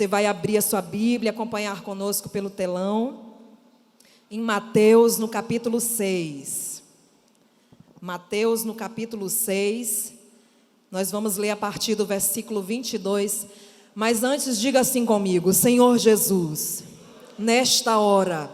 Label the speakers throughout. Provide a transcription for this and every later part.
Speaker 1: Você vai abrir a sua Bíblia, acompanhar conosco pelo telão, em Mateus, no capítulo 6. Mateus, no capítulo 6, nós vamos ler a partir do versículo 22. Mas antes, diga assim comigo: Senhor Jesus, nesta hora,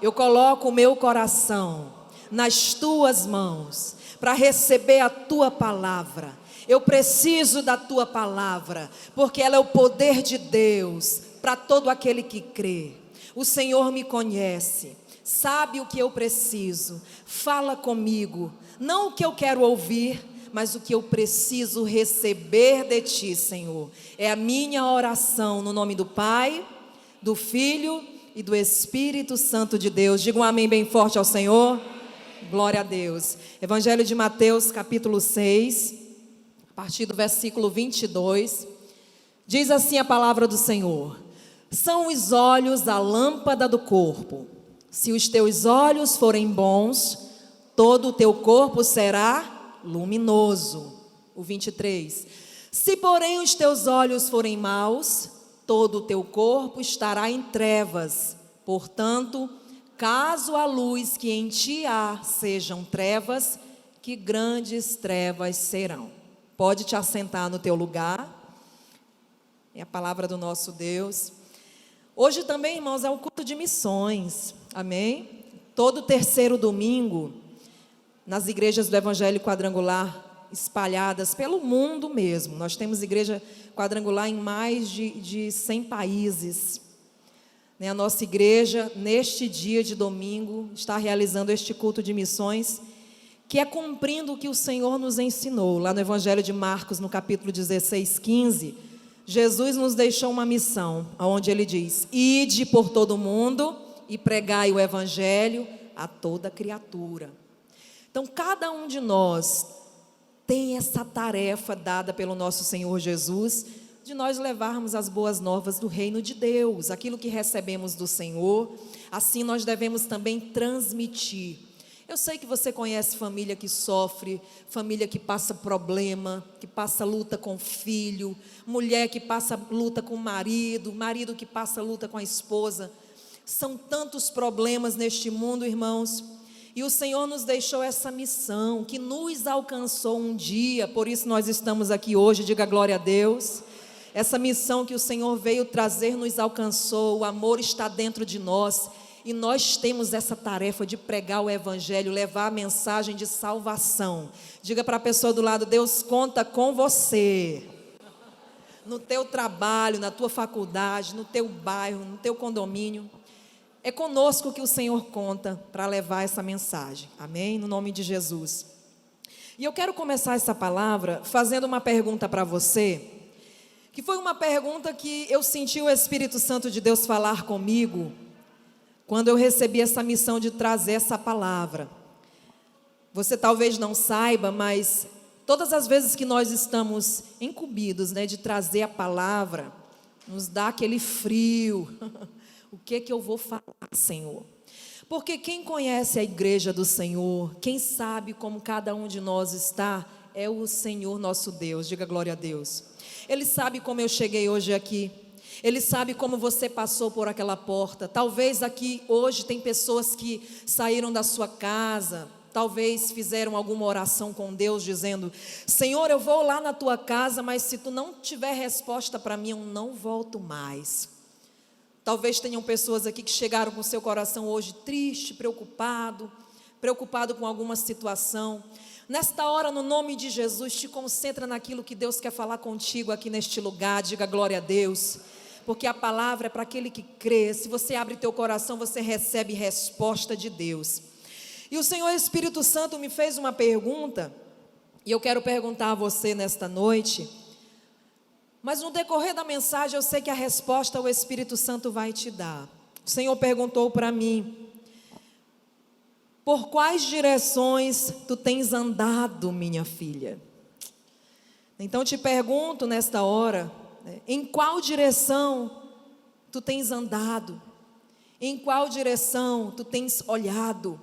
Speaker 1: eu coloco o meu coração nas tuas mãos, para receber a tua palavra. Eu preciso da tua palavra, porque ela é o poder de Deus, para todo aquele que crê. O Senhor me conhece, sabe o que eu preciso, fala comigo, não o que eu quero ouvir, mas o que eu preciso receber de ti, Senhor. É a minha oração no nome do Pai, do Filho e do Espírito Santo de Deus. Diga um amém bem forte ao Senhor. Glória a Deus. Evangelho de Mateus, capítulo 6, a partir do versículo 22, diz assim a palavra do Senhor: são os olhos a lâmpada do corpo. Se os teus olhos forem bons, todo o teu corpo será luminoso. O 23, se porém os teus olhos forem maus, todo o teu corpo estará em trevas. Portanto, caso a luz que em ti há sejam trevas, que grandes trevas serão. Pode te assentar no teu lugar. É a palavra do nosso Deus. Hoje também, irmãos, é um culto de missões. Amém? Todo terceiro domingo, nas igrejas do Evangelho Quadrangular, espalhadas pelo mundo mesmo. Nós temos igreja quadrangular em mais de 100 países. A nossa igreja, neste dia de domingo, está realizando este culto de missões, que é cumprindo o que o Senhor nos ensinou. Lá no Evangelho de Marcos, no capítulo 16, 15, Jesus nos deixou uma missão, onde Ele diz: ide por todo o mundo e pregai o Evangelho a toda criatura. Então, cada um de nós tem essa tarefa dada pelo nosso Senhor Jesus, de nós levarmos as boas novas do reino de Deus, aquilo que recebemos do Senhor, assim nós devemos também transmitir. Eu sei que você conhece família que sofre, família que passa problema, que passa luta com filho, mulher que passa luta com marido, marido que passa luta com a esposa. São tantos problemas neste mundo, irmãos, e o Senhor nos deixou essa missão, que nos alcançou um dia, por isso nós estamos aqui hoje, diga glória a Deus. Essa missão que o Senhor veio trazer nos alcançou, o amor está dentro de nós, e nós temos essa tarefa de pregar o Evangelho, levar a mensagem de salvação. Diga para a pessoa do lado: Deus conta com você, no teu trabalho, na tua faculdade, no teu bairro, no teu condomínio. É conosco que o Senhor conta para levar essa mensagem, amém? No nome de Jesus. E eu quero começar essa palavra fazendo uma pergunta para você, que foi uma pergunta que eu senti o Espírito Santo de Deus falar comigo, quando eu recebi essa missão de trazer essa palavra. Você talvez não saiba, mas todas as vezes que nós estamos incumbidos, de trazer a palavra, nos dá aquele frio. O que eu vou falar, Senhor? Porque quem conhece a igreja do Senhor, quem sabe como cada um de nós está, é o Senhor nosso Deus. Diga glória a Deus. Ele sabe como eu cheguei hoje aqui. Ele sabe como você passou por aquela porta. Talvez aqui hoje tem pessoas que saíram da sua casa, talvez fizeram alguma oração com Deus dizendo: Senhor, eu vou lá na tua casa, mas se tu não tiver resposta para mim, eu não volto mais. Talvez tenham pessoas aqui que chegaram com seu coração hoje triste, preocupado com alguma situação. Nesta hora, no nome de Jesus, te concentra naquilo que Deus quer falar contigo aqui neste lugar. Diga glória a Deus, porque a palavra é para aquele que crê. Se você abre teu coração, você recebe resposta de Deus. E o Senhor Espírito Santo me fez uma pergunta, e eu quero perguntar a você nesta noite, mas no decorrer da mensagem eu sei que a resposta o Espírito Santo vai te dar. O Senhor perguntou para mim: por quais direções tu tens andado, minha filha? Então te pergunto nesta hora, em qual direção tu tens andado? Em qual direção tu tens olhado?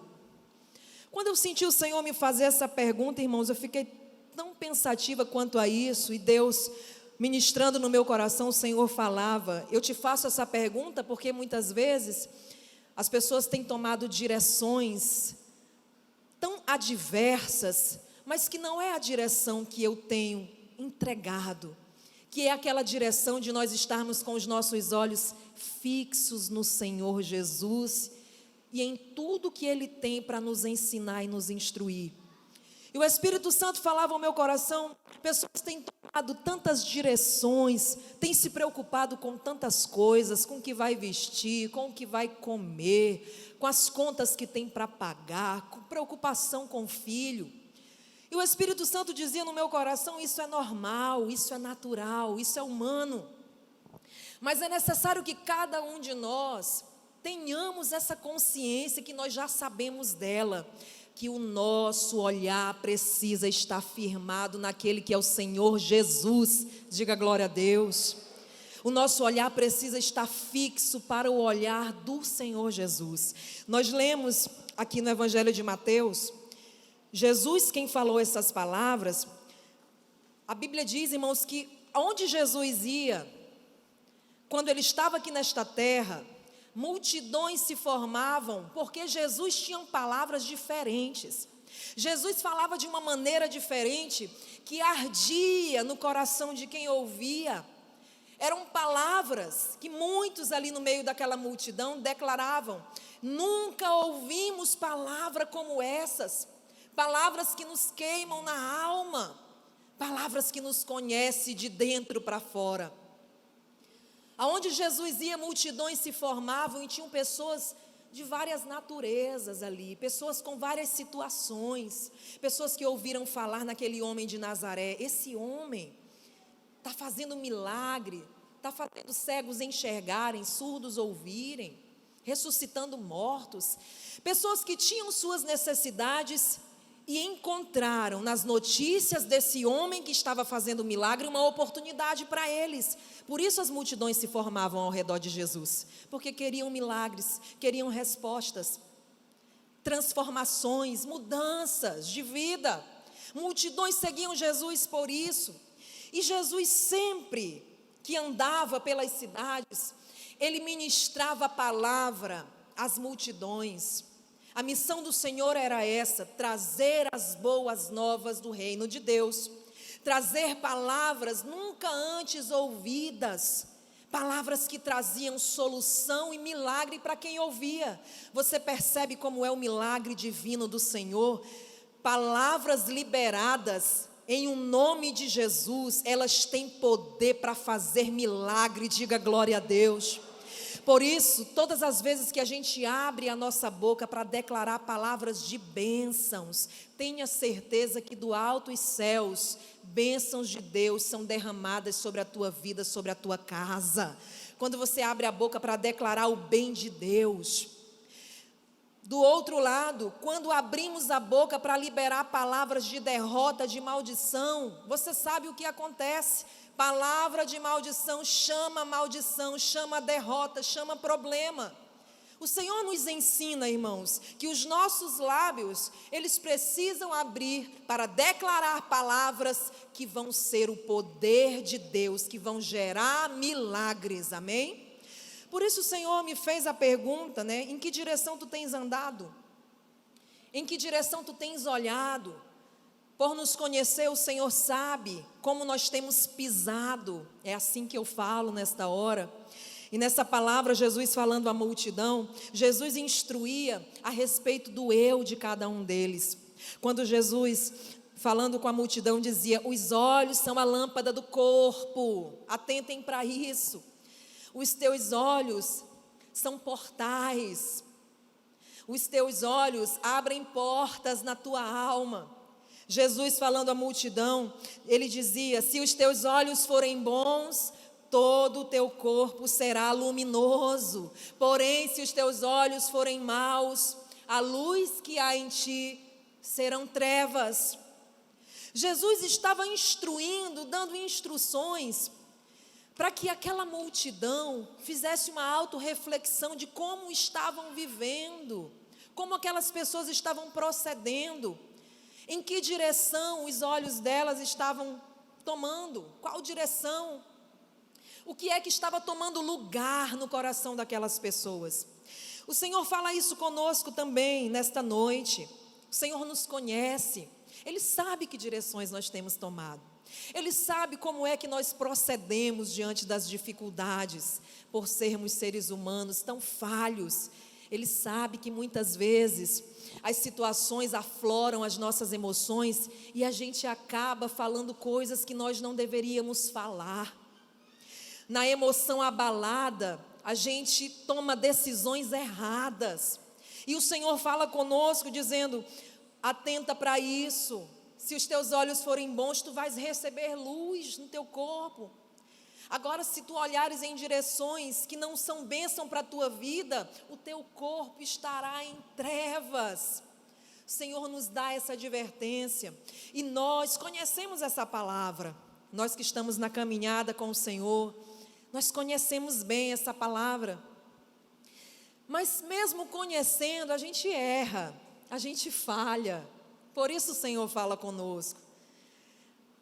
Speaker 1: Quando eu senti o Senhor me fazer essa pergunta, irmãos, eu fiquei tão pensativa quanto a isso, e Deus ministrando no meu coração, o Senhor falava, eu te faço essa pergunta porque muitas vezes as pessoas têm tomado direções tão adversas, mas que não é a direção que eu tenho entregado, que é aquela direção de nós estarmos com os nossos olhos fixos no Senhor Jesus e em tudo que Ele tem para nos ensinar e nos instruir. E o Espírito Santo falava ao meu coração, pessoas têm tomado tantas direções, têm se preocupado com tantas coisas, com o que vai vestir, com o que vai comer, com as contas que tem para pagar, com preocupação com o filho. E o Espírito Santo dizia no meu coração, isso é normal, isso é natural, isso é humano. Mas é necessário que cada um de nós tenhamos essa consciência que nós já sabemos dela, que o nosso olhar precisa estar firmado naquele que é o Senhor Jesus. Diga glória a Deus. O nosso olhar precisa estar fixo para o olhar do Senhor Jesus. Nós lemos aqui no Evangelho de Mateus, Jesus quem falou essas palavras. A Bíblia diz, irmãos, que onde Jesus ia, quando Ele estava aqui nesta terra, multidões se formavam, porque Jesus tinha palavras diferentes. Jesus falava de uma maneira diferente, que ardia no coração de quem ouvia. Eram palavras que muitos ali no meio daquela multidão declaravam, nunca ouvimos palavra como essas, palavras que nos queimam na alma, palavras que nos conhecem de dentro para fora. Aonde Jesus ia, multidões se formavam e tinham pessoas de várias naturezas ali, pessoas com várias situações, pessoas que ouviram falar naquele homem de Nazaré. Esse homem está fazendo milagre, está fazendo cegos enxergarem, surdos ouvirem, ressuscitando mortos. Pessoas que tinham suas necessidades e encontraram nas notícias desse homem que estava fazendo milagre uma oportunidade para eles. Por isso as multidões se formavam ao redor de Jesus, porque queriam milagres, queriam respostas, transformações, mudanças de vida. Multidões seguiam Jesus por isso. E Jesus sempre que andava pelas cidades, Ele ministrava a palavra às multidões. A missão do Senhor era essa, trazer as boas novas do reino de Deus, trazer palavras nunca antes ouvidas, palavras que traziam solução e milagre para quem ouvia. Você percebe como é o milagre divino do Senhor? Palavras liberadas em um nome de Jesus, elas têm poder para fazer milagre, diga glória a Deus. Por isso, todas as vezes que a gente abre a nossa boca para declarar palavras de bênçãos, tenha certeza que do alto dos céus, bênçãos de Deus são derramadas sobre a tua vida, sobre a tua casa. Quando você abre a boca para declarar o bem de Deus. Do outro lado, quando abrimos a boca para liberar palavras de derrota, de maldição, você sabe o que acontece? Palavra de maldição chama derrota, chama problema. O Senhor nos ensina, irmãos, que os nossos lábios, eles precisam abrir para declarar palavras que vão ser o poder de Deus, que vão gerar milagres, amém? Por isso o Senhor me fez a pergunta, né? Em que direção tu tens andado? Em que direção tu tens olhado? Por nos conhecer, o Senhor sabe como nós temos pisado. É assim que eu falo nesta hora. E nessa palavra, Jesus falando à multidão, Jesus instruía a respeito do eu de cada um deles. Quando Jesus, falando com a multidão, dizia, os olhos são a lâmpada do corpo, atentem para isso. Os teus olhos são portais. Os teus olhos abrem portas na tua alma. Jesus falando à multidão, Ele dizia, se os teus olhos forem bons, todo o teu corpo será luminoso. Porém, se os teus olhos forem maus, a luz que há em ti serão trevas. Jesus estava instruindo, dando instruções, para que aquela multidão fizesse uma autorreflexão de como estavam vivendo, como aquelas pessoas estavam procedendo, em que direção os olhos delas estavam tomando? Qual direção? O que é que estava tomando lugar no coração daquelas pessoas? O Senhor fala isso conosco também nesta noite. O Senhor nos conhece, Ele sabe que direções nós temos tomado. Ele sabe como é que nós procedemos diante das dificuldades, por sermos seres humanos tão falhos. Ele sabe que muitas vezes as situações afloram as nossas emoções e a gente acaba falando coisas que nós não deveríamos falar. Na emoção abalada, a gente toma decisões erradas. E o Senhor fala conosco dizendo: atenta para isso. Se os teus olhos forem bons, tu vais receber luz no teu corpo. Agora, se tu olhares em direções que não são bênção para a tua vida, o teu corpo estará em trevas. O Senhor nos dá essa advertência. E nós conhecemos essa palavra. Nós que estamos na caminhada com o Senhor, nós conhecemos bem essa palavra. Mas mesmo conhecendo, a gente erra, a gente falha. Por isso o Senhor fala conosco.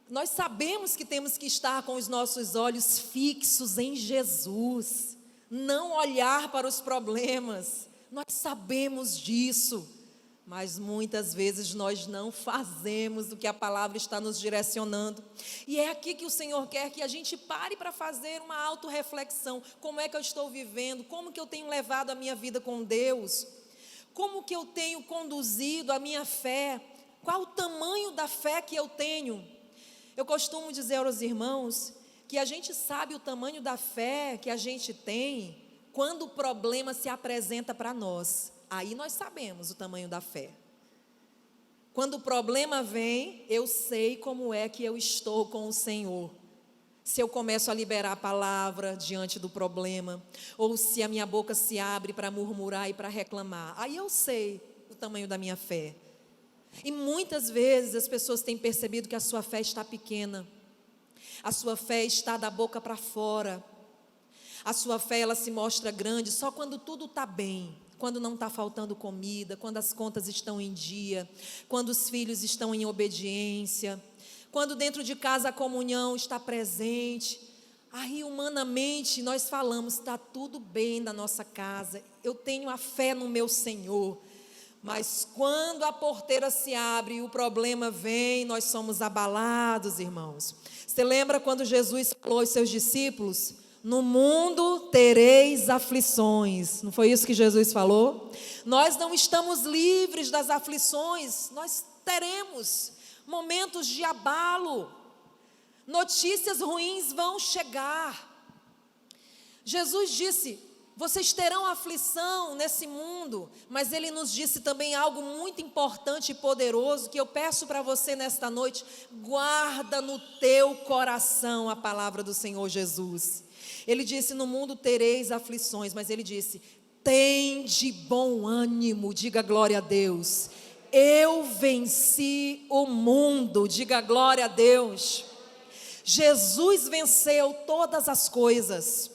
Speaker 1: Nós sabemos que temos que estar com os nossos olhos fixos em Jesus, não olhar para os problemas. Nós sabemos disso, mas muitas vezes nós não fazemos o que a palavra está nos direcionando. E é aqui que o Senhor quer que a gente pare para fazer uma autorreflexão. Como é que eu estou vivendo? Como que eu tenho levado a minha vida com Deus? Como que eu tenho conduzido a minha fé? Qual o tamanho da fé que eu tenho? Eu costumo dizer aos irmãos que a gente sabe o tamanho da fé que a gente tem quando o problema se apresenta para nós. Aí nós sabemos o tamanho da fé. Quando o problema vem, eu sei como é que eu estou com o Senhor. Se eu começo a liberar a palavra diante do problema, ou se a minha boca se abre para murmurar e para reclamar, aí eu sei o tamanho da minha fé. E muitas vezes as pessoas têm percebido que a sua fé está pequena, a sua fé está da boca para fora, a sua fé ela se mostra grande só quando tudo está bem, quando não está faltando comida, quando as contas estão em dia, quando os filhos estão em obediência, quando dentro de casa a comunhão está presente. Aí humanamente nós falamos: está tudo bem na nossa casa, eu tenho a fé no meu Senhor. Mas quando a porteira se abre e o problema vem, nós somos abalados, irmãos. Você lembra quando Jesus falou aos seus discípulos: no mundo tereis aflições? Não foi isso que Jesus falou? Nós não estamos livres das aflições, nós teremos momentos de abalo, notícias ruins vão chegar. Jesus disse: vocês terão aflição nesse mundo, mas Ele nos disse também algo muito importante e poderoso, que eu peço para você nesta noite: guarda no teu coração a palavra do Senhor Jesus. Ele disse: no mundo tereis aflições, mas Ele disse: tende bom ânimo, diga glória a Deus. Eu venci o mundo, diga glória a Deus. Jesus venceu todas as coisas.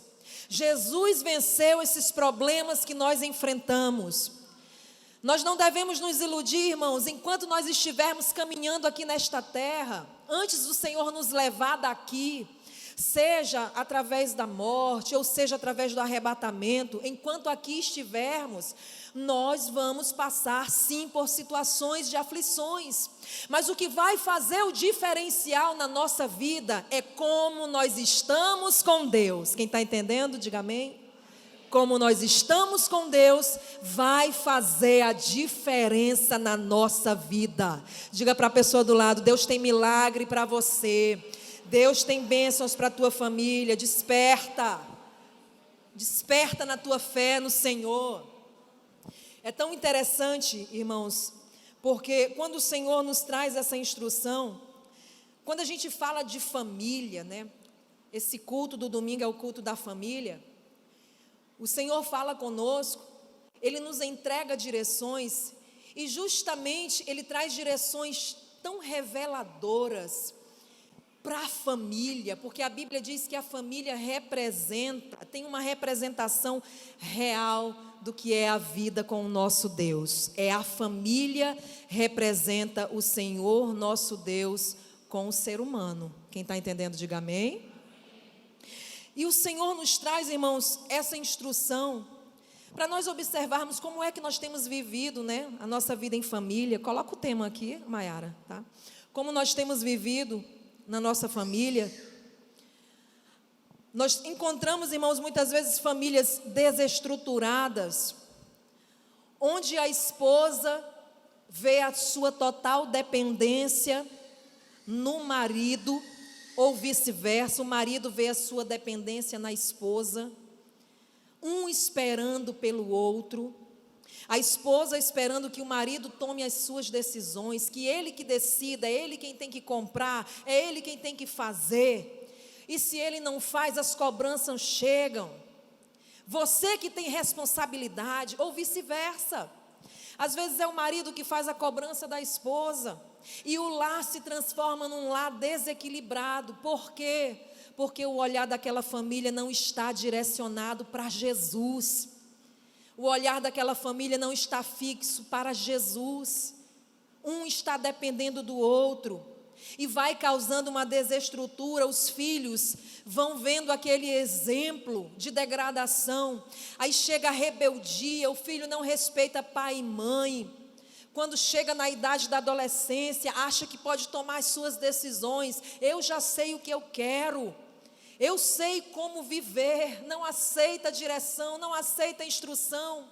Speaker 1: Jesus venceu esses problemas que nós enfrentamos. Nós não devemos nos iludir, irmãos, enquanto nós estivermos caminhando aqui nesta terra, antes do Senhor nos levar daqui, seja através da morte, ou seja através do arrebatamento, enquanto aqui estivermos, nós vamos passar sim por situações de aflições, mas o que vai fazer o diferencial na nossa vida é como nós estamos com Deus. Quem está entendendo, diga amém. Como nós estamos com Deus vai fazer a diferença na nossa vida. Diga para a pessoa do lado: Deus tem milagre para você, Deus tem bênçãos para a tua família. Desperta na tua fé no Senhor. É tão interessante, irmãos, porque quando o Senhor nos traz essa instrução, quando a gente fala de família, né? Esse culto do domingo é o culto da família. O Senhor fala conosco, Ele nos entrega direções, e justamente Ele traz direções tão reveladoras para a família, porque a Bíblia diz que a família tem uma representação real do que é a vida com o nosso Deus. A família representa o Senhor nosso Deus com o ser humano. Quem está entendendo, diga amém. E o Senhor nos traz, irmãos, essa instrução para nós observarmos como é que nós temos vivido, né, a nossa vida em família. Coloca o tema aqui, Maiara, tá? Como nós temos vivido na nossa família. Nós encontramos, irmãos, muitas vezes famílias desestruturadas, onde a esposa vê a sua total dependência no marido, ou vice-versa, o marido vê a sua dependência na esposa, um esperando pelo outro, a esposa esperando que o marido tome as suas decisões, que ele que decida, é ele quem tem que comprar, é ele quem tem que fazer, e se ele não faz, as cobranças chegam, você que tem responsabilidade, ou vice-versa. Às vezes é o marido que faz a cobrança da esposa, e o lar se transforma num lar desequilibrado. Por quê? Porque o olhar daquela família não está direcionado para Jesus. O olhar daquela família não está fixo para Jesus. Um está dependendo do outro. E vai causando uma desestrutura. Os filhos vão vendo aquele exemplo de degradação. Aí chega a rebeldia, o filho não respeita pai e mãe. Quando chega na idade da adolescência, acha que pode tomar as suas decisões. Eu já sei o que eu quero. Eu sei como viver. Não aceita direção, não aceita instrução.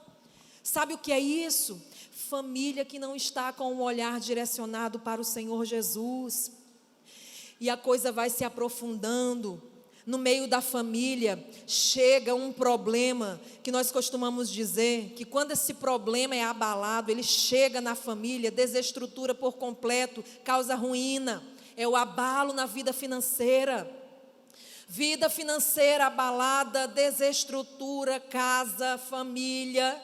Speaker 1: Sabe o que é isso? Família que não está com o olhar direcionado para o Senhor Jesus. E a coisa vai se aprofundando. No meio da família chega um problema que nós costumamos dizer que quando esse problema é abalado, ele chega na família, desestrutura por completo, causa ruína. É o abalo na vida financeira. Vida financeira abalada, desestrutura casa, família.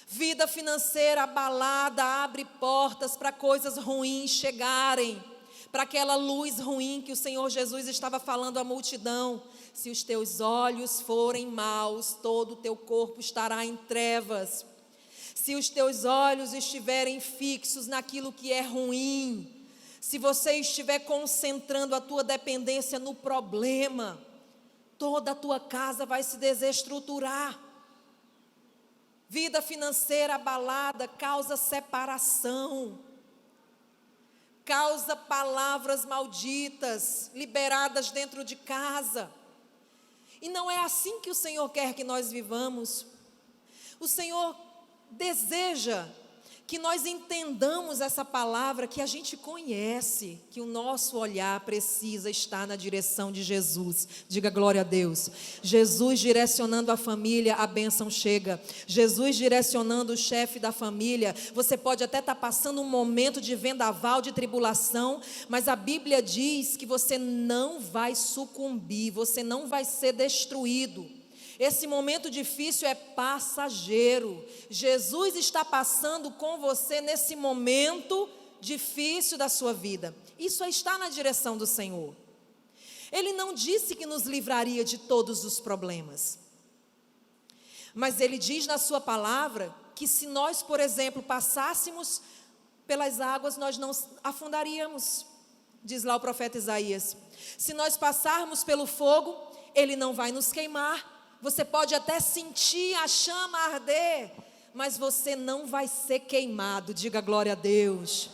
Speaker 1: Vida financeira abalada abre portas para coisas ruins chegarem, para aquela luz ruim que o Senhor Jesus estava falando à multidão. Se os teus olhos forem maus, todo o teu corpo estará em trevas. Se os teus olhos estiverem fixos naquilo que é ruim, se você estiver concentrando a tua dependência no problema, toda a tua casa vai se desestruturar. Vida financeira abalada causa separação, causa palavras malditas liberadas dentro de casa. E não é assim que o Senhor quer que nós vivamos. O Senhor deseja que nós entendamos essa palavra que a gente conhece, que o nosso olhar precisa estar na direção de Jesus. Diga glória a Deus. Jesus direcionando a família, a bênção chega. Jesus direcionando o chefe da família. Você pode até estar passando um momento de vendaval, de tribulação, mas a Bíblia diz que você não vai sucumbir, você não vai ser destruído. Esse momento difícil é passageiro. Jesus está passando com você nesse momento difícil da sua vida. Isso é estar na direção do Senhor. Ele não disse que nos livraria de todos os problemas. Mas Ele diz na sua palavra que se nós, por exemplo, passássemos pelas águas, nós não afundaríamos. Diz lá o profeta Isaías. Se nós passarmos pelo fogo, Ele não vai nos queimar. Você pode até sentir a chama arder, mas você não vai ser queimado. Diga glória a Deus.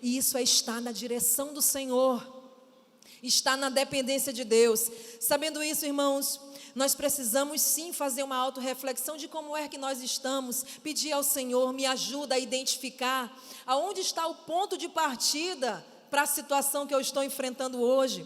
Speaker 1: E isso é estar na direção do Senhor, estar na dependência de Deus. Sabendo isso, irmãos, nós precisamos sim fazer uma autorreflexão de como é que nós estamos. Pedir ao Senhor, me ajuda a identificar aonde está o ponto de partida para a situação que eu estou enfrentando hoje.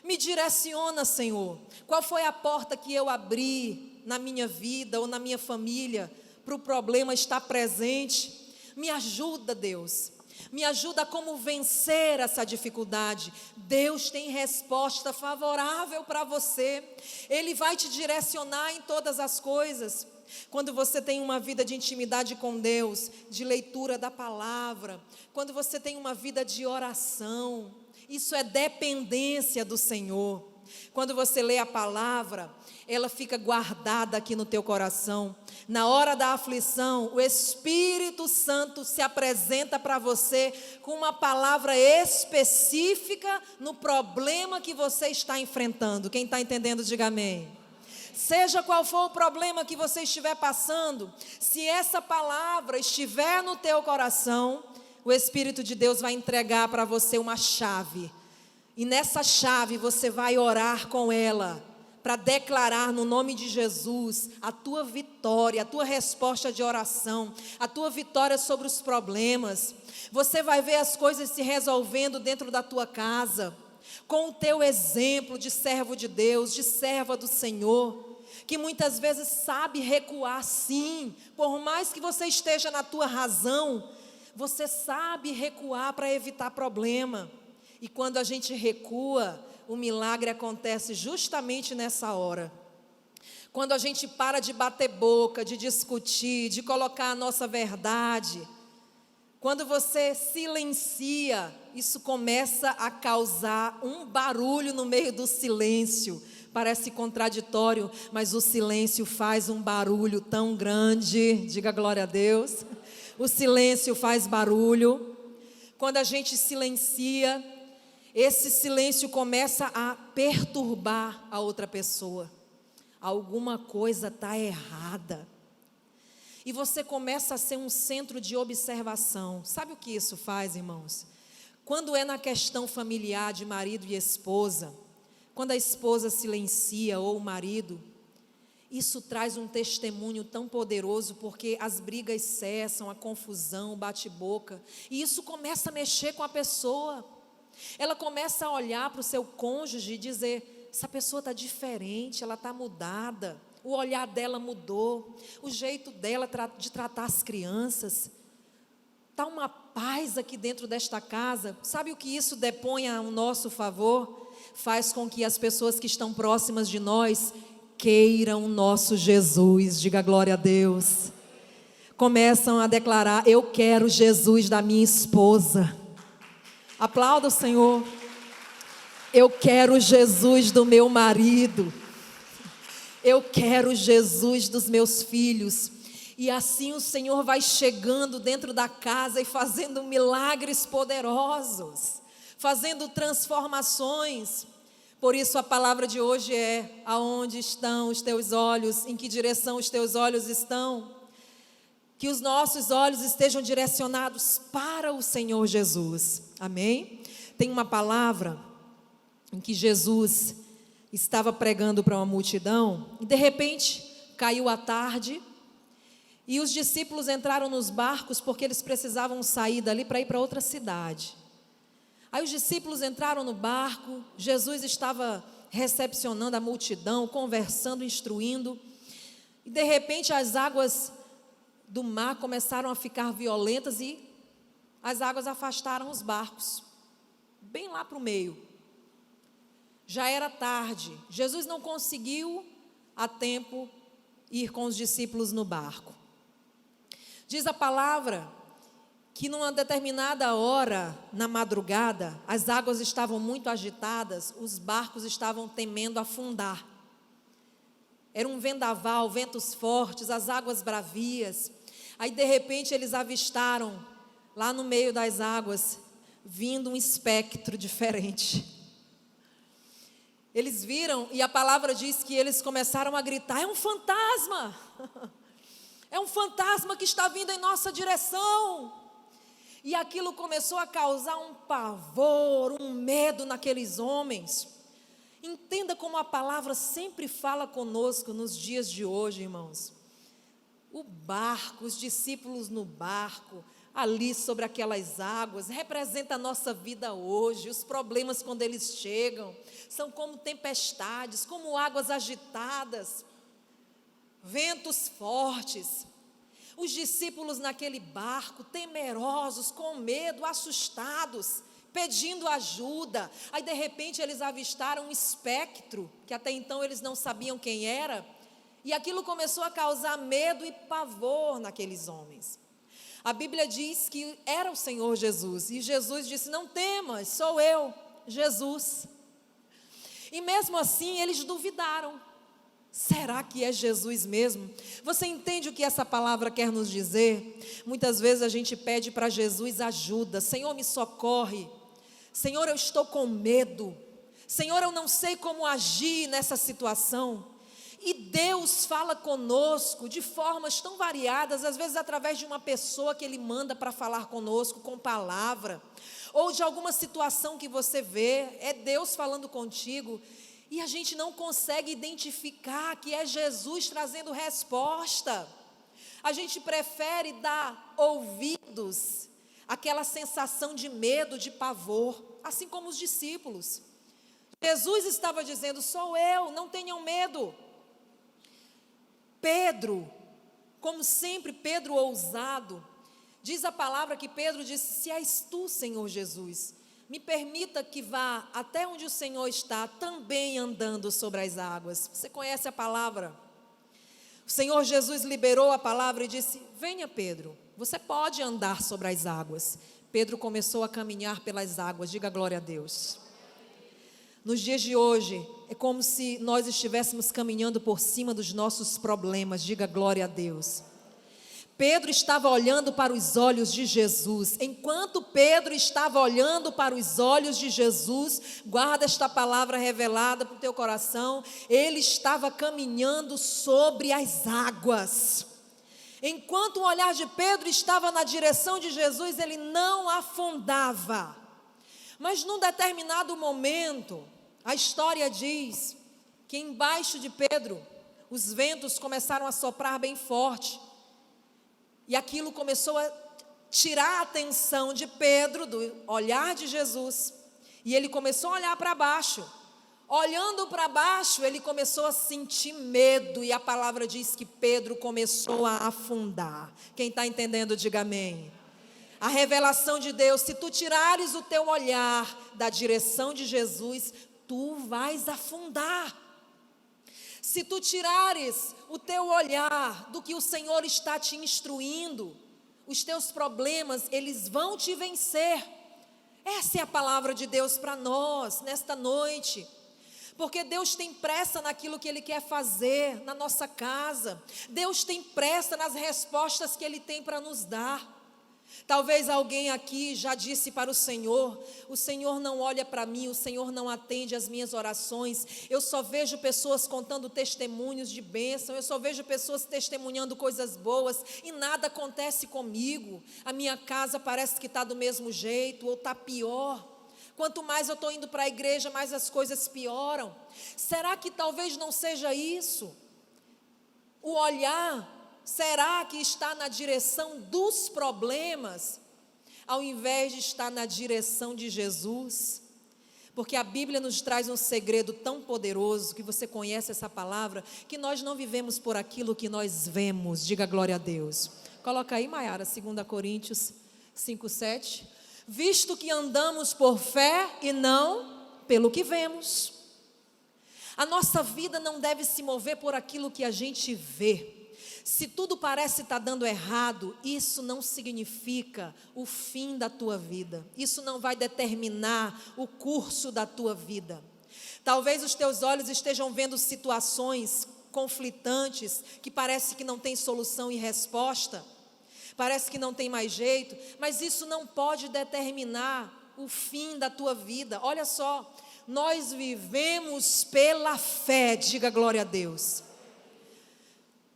Speaker 1: Me direciona, Senhor. Qual foi a porta que eu abri na minha vida ou na minha família para o problema estar presente? Me ajuda, Deus. Me ajuda a como vencer essa dificuldade. Deus tem resposta favorável para você. Ele vai te direcionar em todas as coisas. Quando você tem uma vida de intimidade com Deus, de leitura da palavra, quando você tem uma vida de oração, isso é dependência do Senhor. Quando você lê a palavra, ela fica guardada aqui no teu coração. Na hora da aflição, o Espírito Santo se apresenta para você com uma palavra específica no problema que você está enfrentando. Quem está entendendo, diga amém. Seja qual for o problema que você estiver passando, se essa palavra estiver no teu coração, o Espírito de Deus vai entregar para você uma chave. E nessa chave você vai orar com ela, para declarar no nome de Jesus a tua vitória, a tua resposta de oração, a tua vitória sobre os problemas. Você vai ver as coisas se resolvendo dentro da tua casa, com o teu exemplo de servo de Deus, de serva do Senhor, que muitas vezes sabe recuar sim, por mais que você esteja na tua razão, você sabe recuar para evitar problema. E quando a gente recua, o milagre acontece justamente nessa hora. Quando a gente para de bater boca, de discutir, de colocar a nossa verdade, quando você silencia, isso começa a causar um barulho no meio do silêncio. Parece contraditório, mas o silêncio faz um barulho tão grande. Diga glória a Deus. O silêncio faz barulho. Quando a gente silencia, esse silêncio começa a perturbar a outra pessoa. Alguma coisa está errada. E você começa a ser um centro de observação. Sabe o que isso faz, irmãos? Quando é na questão familiar de marido e esposa, quando a esposa silencia ou o marido, isso traz um testemunho tão poderoso, porque as brigas cessam, a confusão, o bate-boca, e isso começa a mexer com a pessoa. Ela começa a olhar para o seu cônjuge e dizer: essa pessoa está diferente, ela está mudada, o olhar dela mudou, o jeito dela de tratar as crianças. Está uma paz aqui dentro desta casa. Sabe o que isso depõe ao nosso favor? Faz com que as pessoas que estão próximas de nós queiram o nosso Jesus. Diga glória a Deus. Começam a declarar: eu quero Jesus da minha esposa. Aplauda o Senhor. Eu quero Jesus do meu marido. Eu quero Jesus dos meus filhos. E assim o Senhor vai chegando dentro da casa e fazendo milagres poderosos, fazendo transformações. Por isso a palavra de hoje é: aonde estão os teus olhos? Em que direção os teus olhos estão? Que os nossos olhos estejam direcionados para o Senhor Jesus. Amém? Tem uma palavra em que Jesus estava pregando para uma multidão e de repente caiu a tarde e os discípulos entraram nos barcos porque eles precisavam sair dali para ir para outra cidade. Aí os discípulos entraram no barco, Jesus estava recepcionando a multidão, conversando, instruindo, e de repente as águas do mar começaram a ficar violentas e as águas afastaram os barcos, bem lá para o meio. Já era tarde, Jesus não conseguiu a tempo ir com os discípulos no barco. Diz a palavra que numa determinada hora, na madrugada, as águas estavam muito agitadas, os barcos estavam temendo afundar. Era um vendaval, ventos fortes, as águas bravias. Aí de repente eles avistaram, lá no meio das águas, vindo um espectro diferente. Eles viram e a palavra diz que eles começaram a gritar: é um fantasma! É um fantasma que está vindo em nossa direção. E aquilo começou a causar um pavor, um medo naqueles homens. Entenda como a palavra sempre fala conosco nos dias de hoje, irmãos. O barco, os discípulos no barco, ali sobre aquelas águas, representa a nossa vida hoje. Os problemas, quando eles chegam, são como tempestades, como águas agitadas, ventos fortes. Os discípulos naquele barco, temerosos, com medo, assustados, pedindo ajuda. Aí de repente eles avistaram um espectro, que até então eles não sabiam quem era, e aquilo começou a causar medo e pavor naqueles homens. A Bíblia diz que era o Senhor Jesus, e Jesus disse: não temas, sou eu, Jesus. E mesmo assim eles duvidaram. Será que é Jesus mesmo? Você entende o que essa palavra quer nos dizer? Muitas vezes a gente pede para Jesus ajuda. Senhor, me socorre. Senhor, eu estou com medo. Senhor, eu não sei como agir nessa situação. E Deus fala conosco de formas tão variadas, às vezes através de uma pessoa que Ele manda para falar conosco com palavra, ou de alguma situação que você vê, é Deus falando contigo, e a gente não consegue identificar que é Jesus trazendo resposta. A gente prefere dar ouvidos àquela sensação de medo, de pavor, assim como os discípulos. Jesus estava dizendo: sou eu, não tenham medo. Pedro, como sempre, Pedro ousado, diz a palavra que Pedro disse: se és tu, Senhor Jesus, me permita que vá até onde o Senhor está, também andando sobre as águas. Você conhece a palavra? O Senhor Jesus liberou a palavra e disse: venha, Pedro, você pode andar sobre as águas. Pedro começou a caminhar pelas águas. Diga glória a Deus. Nos dias de hoje, é como se nós estivéssemos caminhando por cima dos nossos problemas. Diga glória a Deus. Pedro estava olhando para os olhos de Jesus. Enquanto Pedro estava olhando para os olhos de Jesus, guarda esta palavra revelada para o teu coração, ele estava caminhando sobre as águas. Enquanto o olhar de Pedro estava na direção de Jesus, ele não afundava. Mas num determinado momento, a história diz que embaixo de Pedro, os ventos começaram a soprar bem forte. E aquilo começou a tirar a atenção de Pedro do olhar de Jesus. E ele começou a olhar para baixo. Olhando para baixo, ele começou a sentir medo. E a palavra diz que Pedro começou a afundar. Quem está entendendo, diga amém. A revelação de Deus: se tu tirares o teu olhar da direção de Jesus, tu vais afundar. Se tu tirares o teu olhar do que o Senhor está te instruindo, os teus problemas, eles vão te vencer. Essa é a palavra de Deus para nós, nesta noite. Porque Deus tem pressa naquilo que Ele quer fazer na nossa casa. Deus tem pressa nas respostas que Ele tem para nos dar. Talvez alguém aqui já disse para o Senhor não olha para mim, o Senhor não atende às minhas orações, eu só vejo pessoas contando testemunhos de bênção, eu só vejo pessoas testemunhando coisas boas e nada acontece comigo, a minha casa parece que está do mesmo jeito ou está pior, quanto mais eu estou indo para a igreja, mais as coisas pioram. Será que talvez não seja isso? O olhar, será que está na direção dos problemas, ao invés de estar na direção de Jesus? Porque a Bíblia nos traz um segredo tão poderoso, que você conhece essa palavra, que nós não vivemos por aquilo que nós vemos. Diga glória a Deus. Coloca aí, Maiara, 2 Coríntios 5:7. Visto que andamos por fé e não pelo que vemos. A nossa vida não deve se mover por aquilo que a gente vê. Se tudo parece estar dando errado, isso não significa o fim da tua vida. Isso não vai determinar o curso da tua vida. Talvez os teus olhos estejam vendo situações conflitantes, que parece que não tem solução e resposta. Parece que não tem mais jeito, mas isso não pode determinar o fim da tua vida. Olha só, nós vivemos pela fé, diga glória a Deus.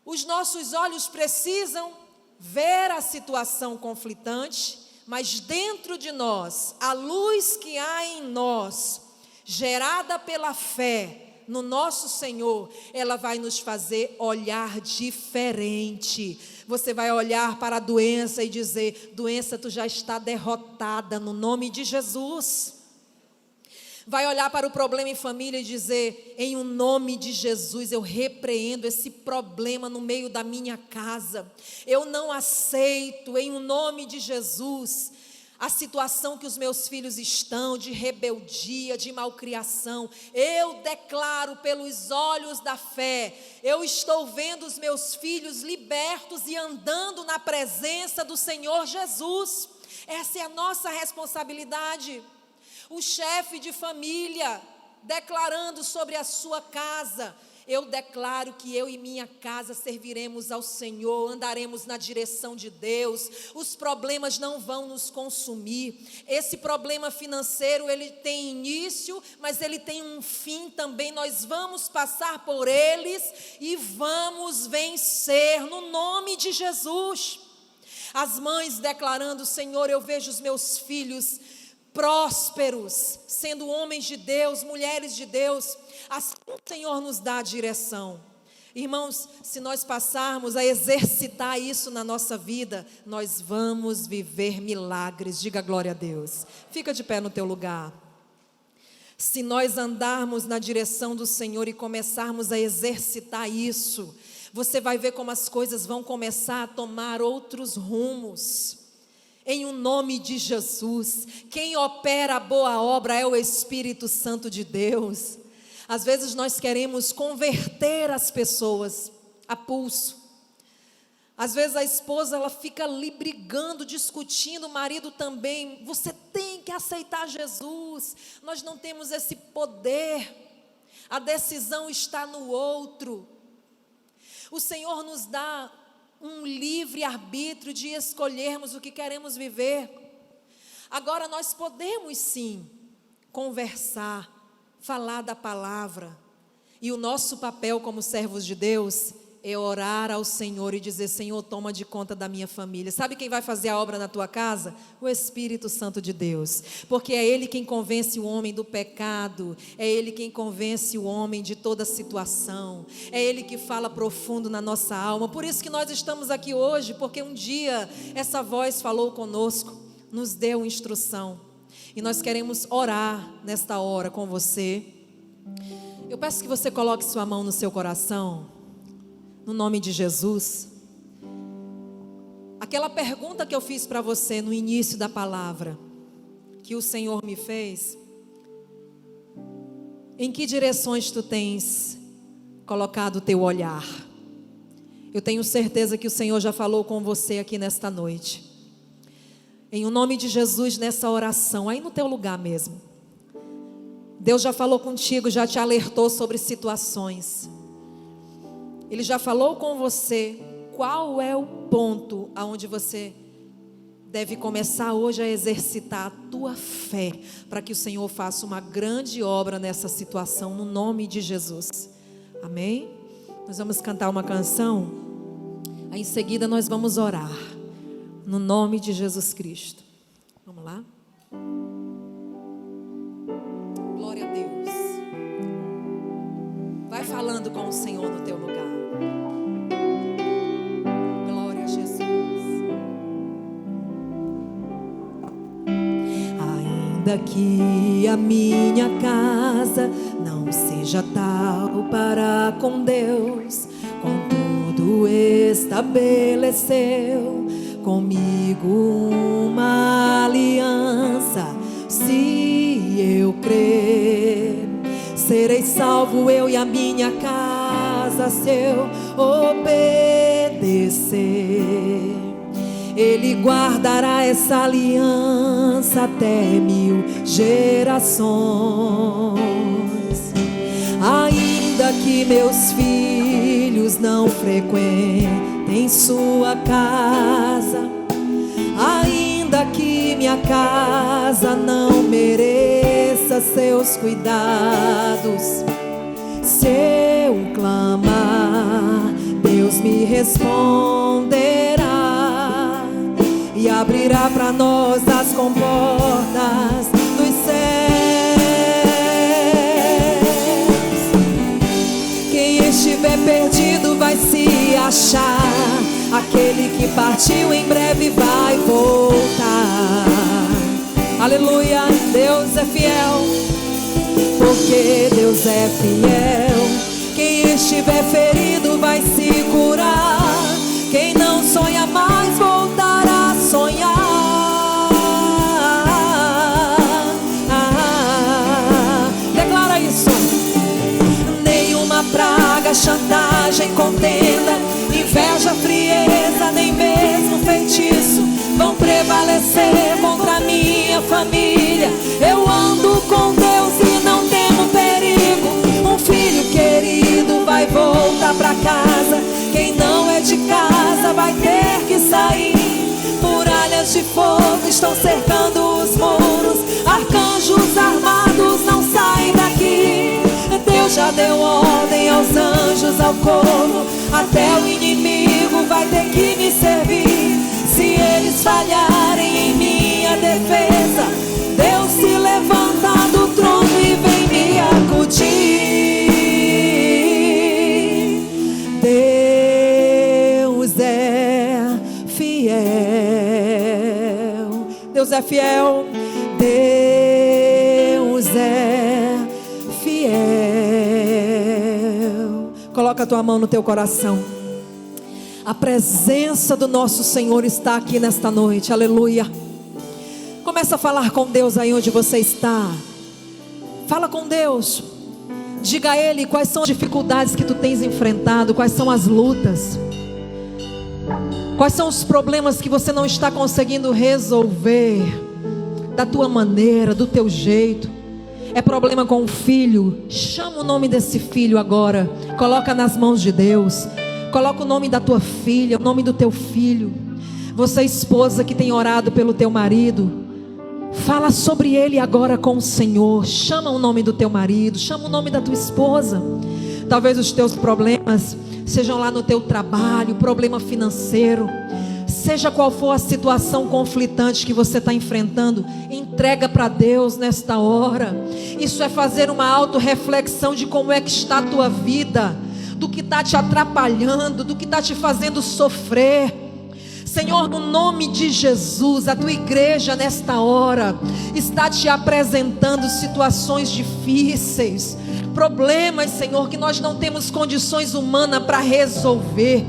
Speaker 1: Os nossos olhos precisam ver a situação conflitante, mas dentro de nós, a luz que há em nós, gerada pela fé no nosso Senhor, ela vai nos fazer olhar diferente. Você vai olhar para a doença e dizer: doença, tu já está derrotada no nome de Jesus. Vai olhar para o problema em família e dizer: em o nome de Jesus, eu repreendo esse problema no meio da minha casa. Eu não aceito, em o nome de Jesus, a situação que os meus filhos estão, de rebeldia, de malcriação. Eu declaro pelos olhos da fé, eu estou vendo os meus filhos libertos e andando na presença do Senhor Jesus. Essa é a nossa responsabilidade. O chefe de família declarando sobre a sua casa: Eu declaro que eu e minha casa serviremos ao Senhor, andaremos na direção de Deus, os problemas não vão nos consumir. Esse problema financeiro, ele tem início, mas ele tem um fim também. Nós vamos passar por eles e vamos vencer no nome de Jesus. As mães declarando: Senhor, eu vejo os meus filhos prósperos, sendo homens de Deus, mulheres de Deus. Assim o Senhor nos dá a direção. Irmãos, se nós passarmos a exercitar isso na nossa vida, nós vamos viver milagres. Diga glória a Deus. Fica de pé no teu lugar. Se nós andarmos na direção do Senhor e começarmos a exercitar isso, você vai ver como as coisas vão começar a tomar outros rumos. Em o nome de Jesus. Quem opera a boa obra é o Espírito Santo de Deus. Às vezes nós queremos converter as pessoas a pulso. Às vezes a esposa, ela fica ali brigando, discutindo, o marido também. Você tem que aceitar Jesus. Nós não temos esse poder. A decisão está no outro. O Senhor nos dá um livre arbítrio de escolhermos o que queremos viver. Agora nós podemos sim conversar, falar da palavra, e o nosso papel como servos de Deus é orar ao Senhor e dizer: Senhor, toma de conta da minha família. Sabe quem vai fazer a obra na tua casa? O Espírito Santo de Deus, porque é Ele quem convence o homem do pecado, é Ele quem convence o homem de toda situação, é Ele que fala profundo na nossa alma. Por isso que nós estamos aqui hoje, porque um dia essa voz falou conosco, nos deu instrução, e nós queremos orar nesta hora com você. Eu peço que você coloque sua mão no seu coração, no nome de Jesus. Aquela pergunta que eu fiz para você no início da palavra, que o Senhor me fez: em que direções tu tens colocado o teu olhar? Eu tenho certeza que o Senhor já falou com você aqui nesta noite. Em o nome de Jesus, nessa oração, aí no teu lugar mesmo, Deus já falou contigo, já te alertou sobre situações. Ele já falou com você qual é o ponto aonde você deve começar hoje a exercitar a tua fé, para que o Senhor faça uma grande obra nessa situação, no nome de Jesus. Amém? Nós vamos cantar uma canção, aí em seguida nós vamos orar, no nome de Jesus Cristo. Vamos lá? Glória a Deus. Vai falando com o Senhor no teu lugar. Glória a Jesus. Ainda que a minha casa não seja tal para com Deus, contudo estabeleceu comigo uma aliança. Se eu crer, serei salvo, eu e a minha casa, se eu obedecer. Ele guardará essa aliança até 1000 gerações. Ainda que meus filhos não frequentem sua casa, ainda que minha casa não mereça seus cuidados, se eu clamar, Deus me responderá e abrirá para nós as comportas dos céus. Quem estiver perdido vai se achar, aquele que partiu em breve vai voltar. Aleluia, Deus é fiel, porque Deus é fiel. Quem estiver ferido vai se curar, quem não sonha mais voltará a sonhar. Declara isso. Nenhuma praga, chantagem, contenda, inveja, frieza, nem mesmo feitiço vão prevalecer contra a minha família. Eu ando com Deus e não temo perigo. Um filho querido vai deu ordem aos anjos, ao coro, até o inimigo vai ter que me servir. Se eles falharem em minha defesa, Deus se levanta do trono e vem me acudir. Deus é fiel. Deus é fiel. Deus é fiel. Coloca a tua mão no teu coração. A presença do nosso Senhor está aqui nesta noite, aleluia. Começa a falar com Deus aí onde você está. Fala com Deus. Diga a Ele quais são as dificuldades que tu tens enfrentado, quais são as lutas, quais são os problemas que você não está conseguindo resolver da tua maneira, do teu jeito. É problema com o filho? Chama o nome desse filho agora, coloca nas mãos de Deus. Coloca o nome da tua filha, o nome do teu filho. Você, esposa que tem orado pelo teu marido, fala sobre ele agora com o Senhor. Chama o nome do teu marido, chama o nome da tua esposa. Talvez os teus problemas sejam lá no teu trabalho, problema financeiro. Seja qual for a situação conflitante que você está enfrentando, entrega para Deus nesta hora. Isso é fazer uma autorreflexão de como é que está a tua vida, do que está te atrapalhando, do que está te fazendo sofrer. Senhor, no nome de Jesus, a tua igreja nesta hora está te apresentando situações difíceis, problemas, Senhor, que nós não temos condições humanas para resolver.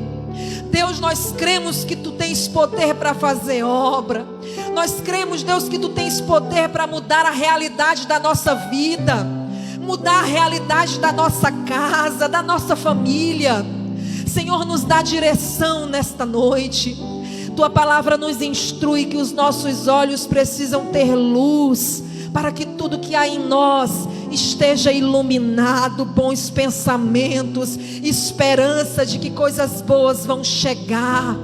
Speaker 1: Deus, nós cremos que tu tens poder para fazer obra. Nós cremos, Deus, que tu tens poder para mudar a realidade da nossa vida, mudar a realidade da nossa casa, da nossa família. Senhor, nos dá direção nesta noite. Tua palavra nos instrui que os nossos olhos precisam ter luz, para que tudo que há em nós esteja iluminado, bons pensamentos, esperança de que coisas boas vão chegar,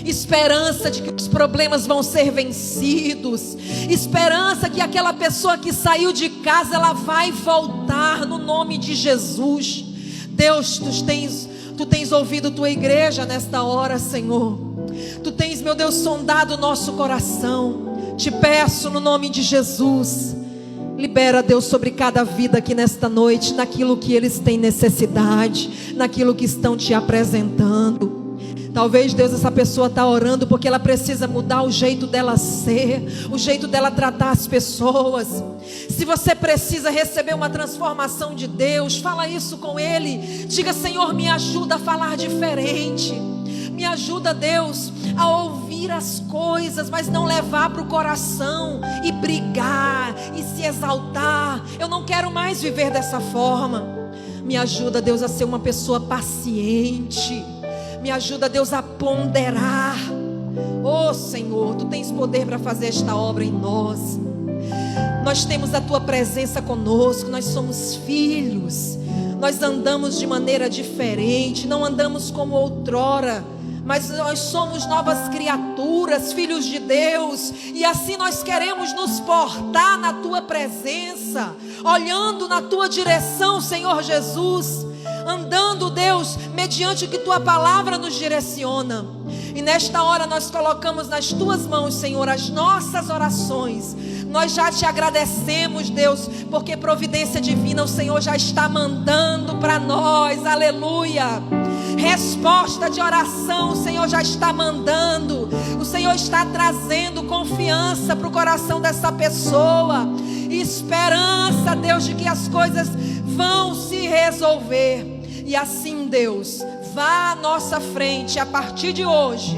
Speaker 1: esperança de que os problemas vão ser vencidos, esperança que aquela pessoa que saiu de casa, ela vai voltar no nome de Jesus. Deus, tu tens ouvido tua igreja nesta hora, Senhor. Tu tens, meu Deus, sondado o nosso coração. Te peço no nome de Jesus, libera, Deus, sobre cada vida aqui nesta noite, naquilo que eles têm necessidade, naquilo que estão te apresentando. Talvez, Deus, essa pessoa está orando porque ela precisa mudar o jeito dela ser, o jeito dela tratar as pessoas. Se você precisa receber uma transformação de Deus, fala isso com Ele. Diga: Senhor, me ajuda a falar diferente. Me ajuda, Deus, a ouvir as coisas, mas não levar para o coração e brigar e se exaltar. Eu não quero mais viver dessa forma. Me ajuda, Deus, a ser uma pessoa paciente. Me ajuda, Deus, a ponderar. Oh, Senhor, tu tens poder para fazer esta obra em nós. Nós temos a tua presença conosco. Nós somos filhos. Nós andamos de maneira diferente. Não andamos como outrora, mas nós somos novas criaturas, filhos de Deus. E assim nós queremos nos portar na tua presença, olhando na tua direção, Senhor Jesus, andando, Deus, mediante o que tua palavra nos direciona. E nesta hora nós colocamos nas tuas mãos, Senhor, as nossas orações. Nós já te agradecemos, Deus, porque providência divina o Senhor já está mandando para nós, aleluia. Resposta de oração o Senhor já está mandando. O Senhor está trazendo confiança para o coração dessa pessoa, esperança, Deus, de que as coisas vão se resolver. E assim, Deus, vá à nossa frente a partir de hoje,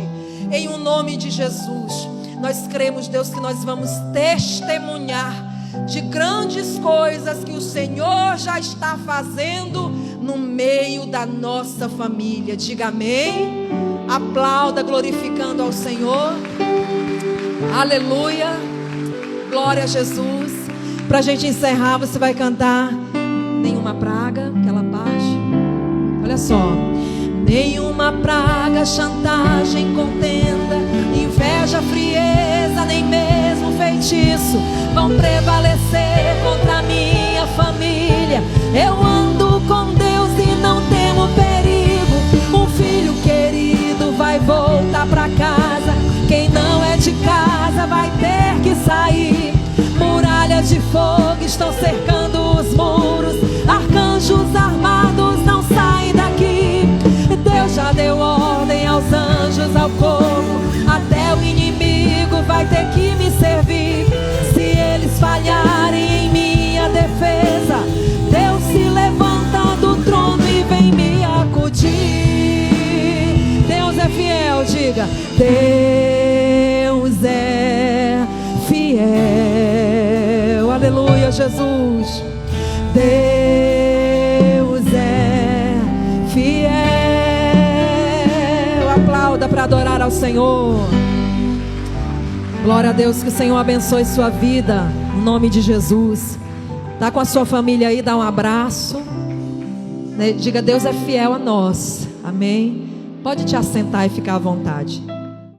Speaker 1: em o nome de Jesus. Nós cremos, Deus, que nós vamos testemunhar de grandes coisas que o Senhor já está fazendo no meio da nossa família. Diga amém. Aplauda, glorificando ao Senhor. Aleluia. Glória a Jesus. Para a gente encerrar, você vai cantar Nenhuma Praga, aquela parte. Olha só. Nenhuma praga, chantagem, contenda, inveja, frieza, nada, nem mesmo feitiço vão prevalecer contra a minha família. Eu ando com Deus e não temo perigo. Um filho querido vai voltar pra casa. Quem não é de casa vai ter que sair. Muralhas de fogo estão cercando os muros. Arcanjos armados não saem daqui. Deus já deu ordem aos anjos, ao povo. Até o inimigo vai ter que me servir. Se eles falharem em minha defesa, Deus se levanta do trono e vem me acudir. Deus é fiel, diga: Deus é fiel. Aleluia, Jesus. Deus é fiel. Aplauda para adorar ao Senhor. Glória a Deus, que o Senhor abençoe sua vida, em nome de Jesus. Tá com a sua família aí, dá um abraço, né? Diga: Deus é fiel a nós. Amém. Pode te assentar e ficar à vontade.